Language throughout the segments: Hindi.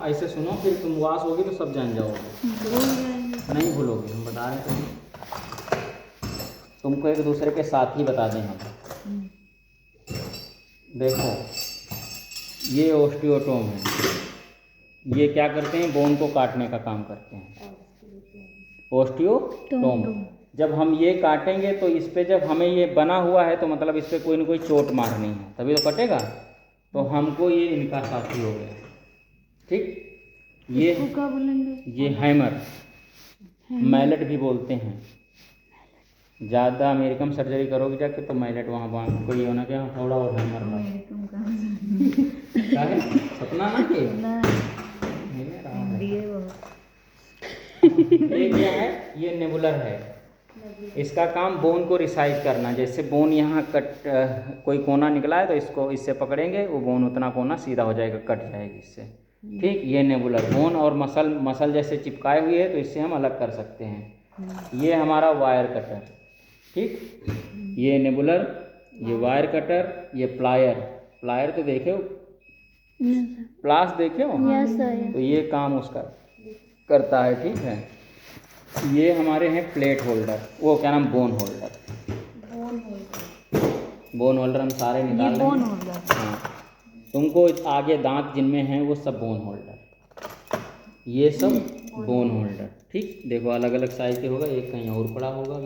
ऐसे सुनो, फिर तुम वास होगी तो सब जान जाओगे। नहीं भूलोगे, हम बता रहे थे तुमको, एक दूसरे के साथ ही बता दें हम। देखो ये ओस्टियोटोम है, ये क्या करते हैं, बोन को काटने का काम करते हैं। ओस्टियोटोम, जब हम ये काटेंगे तो इस पे जब हमें ये बना हुआ है तो मतलब इस पे कोई ना कोई चोट मारनी है तभी तो कटेगा, तो हमको ये इनका साथी हो गया। ठीक, ये क्या बोलेंगे, ये हैमर, मैलेट भी बोलते हैं। ज़्यादा अमेरिकन सर्जरी करोगे जाके तो मैलेट वहाँ वहाँ कोई होना क्या, थोड़ा और हैमर का है सपना ना के ये क्या है, ये नेबुलर है। इसका काम बोन को रिसाइज करना, जैसे बोन यहाँ कोई कोना निकला है तो इसको इससे पकड़ेंगे, वो बोन उतना कोना सीधा हो जाएगा, कट जाएगी इससे। ठीक, ये नेबुलर बोन और मसल जैसे चिपकाए हुए है तो इससे हम अलग कर सकते हैं। ये हमारा वायर कटर। ठीक, ये नेबुलर, ये वायर कटर, ये प्लायर तो देखे हो, प्लास देखे हो, तो ये काम उसका करता है। ठीक है, ये हमारे हैं प्लेट होल्डर, वो क्या नाम, बोन होल्डर। बोन होल्डर हम सारे निकाल रहे हैं। हाँ, तुमको आगे दांत जिनमें हैं वो सब बोन होल्डर, ये सब बोन होल्डर। ठीक, देखो अलग अलग साइज के होगा, एक कहीं और पड़ा होगा,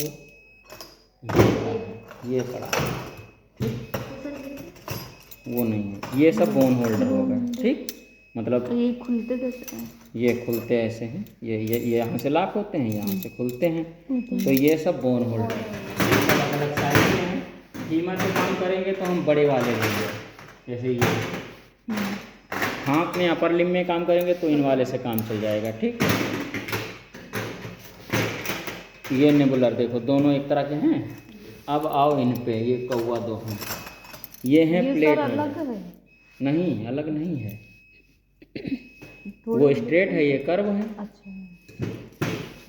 ये पड़ा है। ठीक, वो नहीं है, ये सब बोन होल्डर होगा। ठीक, मतलब ये खुलते कैसे हैं? ये खुलते ऐसे हैं, ये यहाँ से लॉक होते हैं, यहाँ से खुलते हैं, तो ये सब बोन होल्डर अलग अलग साइज के हैं। फीमर से काम करेंगे तो हम बड़े वाले लेंगे, जैसे ये हाथ में अपर लिम्ब में काम करेंगे तो इन वाले से काम चल जाएगा। ठीक, ये नेबुलर देखो दोनों एक तरह के हैं। अब आओ इन पे, ये कौवा दो हैं, ये हैं प्लेट होल्डर। नहीं, अलग नहीं है, वो स्ट्रेट है, ये कर्व है। अच्छा,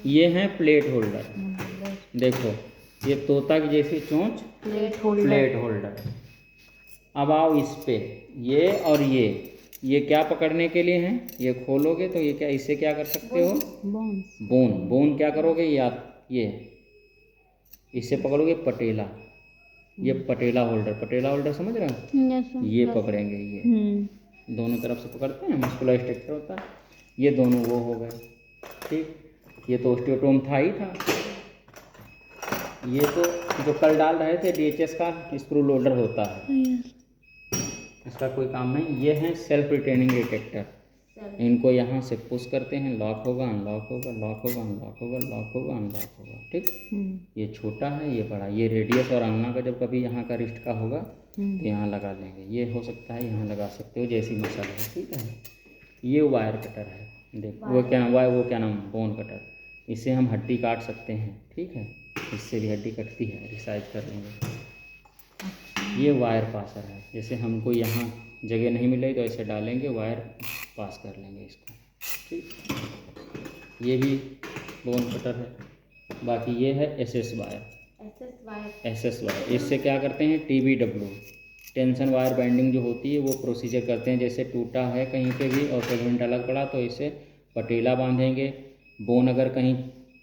ये हैं प्लेट होल्डर, देखो ये तोता की जैसी चोंच, प्लेट होल्डर। अब आओ इस पे, ये और ये क्या पकड़ने के लिए हैं, ये खोलोगे तो ये क्या, इससे क्या कर सकते हो, बोन क्या करोगे, ये इससे पकड़ोगे पटेला, ये पटेला होल्डर समझ रहे हो, ये पकड़ेंगे, ये दोनों तरफ से पकड़ते हैं, मस्कुलर स्ट्रक्चर होता है, ये दोनों वो हो गए। ठीक, ये तो ओस्टियोटोम था ही था। ये तो जो कल डाल रहे थे DHS का स्क्रू लोडर होता है, इसका कोई काम नहीं। ये हैं सेल्फ रिटेनिंग डिटेक्टर, इनको यहाँ से पुश करते हैं, लॉक होगा, अनलॉक होगा, लॉक होगा, अनलॉक होगा, लॉक होगा, अनलॉक होगा। ठीक, ये छोटा है, ये बड़ा, ये रेडियस और अंगना का जब कभी यहाँ का रिस्ट का होगा तो यहाँ लगा देंगे, ये हो सकता है यहाँ लगा सकते हो, जैसी मसल है। ठीक है, ये वायर कटर है, देखो वो क्या नाम, बोन कटर, इससे हम हड्डी काट सकते हैं। ठीक है, इससे भी हड्डी कटती है, रिसाइज कर लेंगे। ये वायर पासर है, जैसे हमको यहाँ जगह नहीं मिलेगी तो ऐसे डालेंगे, वायर पास कर लेंगे इसको। ठीक, ये भी बोन कटर है। बाकी ये है SS वायर, इससे क्या करते हैं, TBW टेंशन वायर बाइंडिंग जो होती है वो प्रोसीजर करते हैं। जैसे टूटा है कहीं पे भी और सेगमेंट अलग पड़ा तो इससे पटेला बांधेंगे, बोन अगर कहीं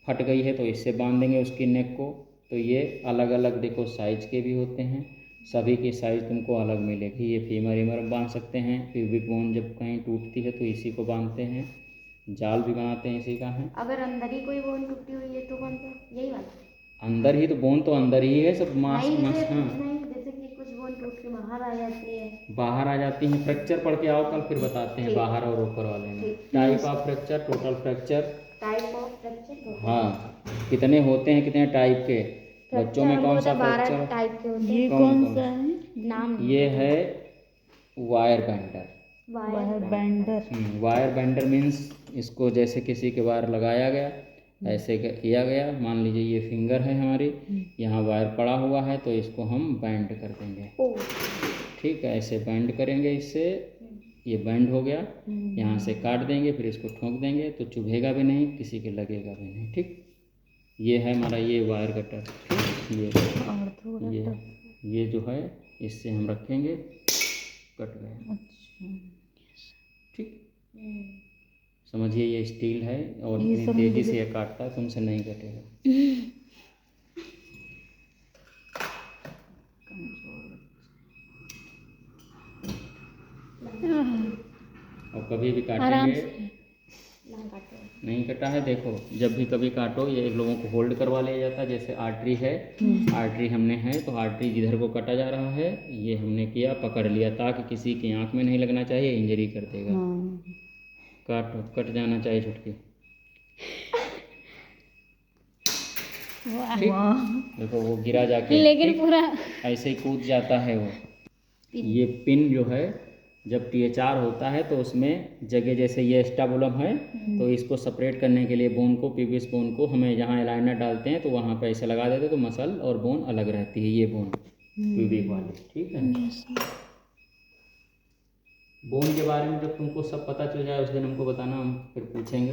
फट गई है तो इससे बांधेंगे उसकी नेक को। तो ये अलग अलग देखो साइज के भी होते हैं, सभी की साइज़ तुमको अलग मिलेगी। ये फीमर बांध सकते हैं, प्यूबिक बोन जब कहीं टूटती है तो इसी को बांधते हैं, जाल भी बनाते हैं इसी का है। अगर अंदर ही कोई बोन टूटी हुई है तो कौन सा, यही वाला? अंदर ही तो बोन तो अंदर ही है सब, मांस हाँ, नहीं जैसे कि कुछ बोन टूट के बाहर आ जाती है, फ्रैक्चर पढ़ के आओ, कल फिर बताते हैं बाहर और ऊपर वाले में। Type of fracture, total fracture, हाँ कितने होते हैं, कितने टाइप के, बच्चों में कौन सा फ्रैक्चर टाइप के होते हैं। ये कौन सा है नाम? ये है वायर बैंडर। वायर बैंडर मीन्स इसको जैसे किसी के वायर लगाया गया, ऐसे किया गया, मान लीजिए ये फिंगर है हमारी, यहाँ वायर पड़ा हुआ है तो इसको हम बैंड कर देंगे। ठीक है, ऐसे बैंड करेंगे, इससे ये बैंड हो गया, यहाँ से काट देंगे, फिर इसको ठोक देंगे तो चुभेगा भी नहीं, किसी के लगेगा भी नहीं। ठीक, ये है हमारा ये वायर कटर। ठीक, ये जो है इससे हम रखेंगे, कट गए। ठीक, समझिए ये स्टील है और ये इतनी सब तेजी मुझे- से ये काटता है, तुमसे नहीं कटेगा। और कभी भी आराम काटेंगे, से। ना काटो। नहीं कटा है देखो, जब भी कभी काटो ये एक लोगों को होल्ड करवा लिया जाता है। जैसे आर्टरी है, आर्टरी हमने है तो आर्टरी जिधर को कटा जा रहा है ये हमने किया, पकड़ लिया, ताकि किसी की आंख में नहीं लगना चाहिए, इंजरी कर देगा। हाँ। काटो, कट जाना चाहिए छुटकी। ठीक, देखो वो गिरा जाके, लेकिन ठीक? पूरा ऐसे ही कूद जाता है वो। ये पिन जो है जब THR होता है तो उसमें जगह, जैसे ये स्टाबुलम है तो इसको सेपरेट करने के लिए बोन को, पीवियस बोन को हमें जहाँ अलाइनर डालते हैं तो वहाँ पे ऐसे लगा देते हैं तो मसल और बोन अलग रहती है। ये बोन प्यूबिक वाली, ठीक है। बोन के बारे में जब तुमको सब पता चल जाए उस दिन हमको बताना, हम फिर पूछेंगे।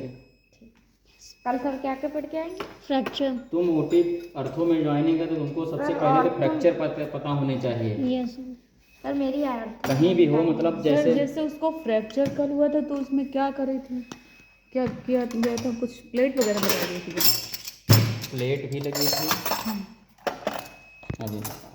कल सर क्या क्या पढ़ के आएंगे? फ्रैक्चर। तुम ओटी अर्थों में ज्वाइनिंग है तो तुमको सबसे पहले तो फ्रैक्चर पता होने चाहिए। यस सर मेरी आया कहीं भी हो, मतलब सर, जैसे जैसे उसको फ्रैक्चर कल हुआ था तो उसमें क्या करे थे, क्या किया गया था, कुछ प्लेट वगैरह लगा दी थी? प्लेट भी लगी थी अभी।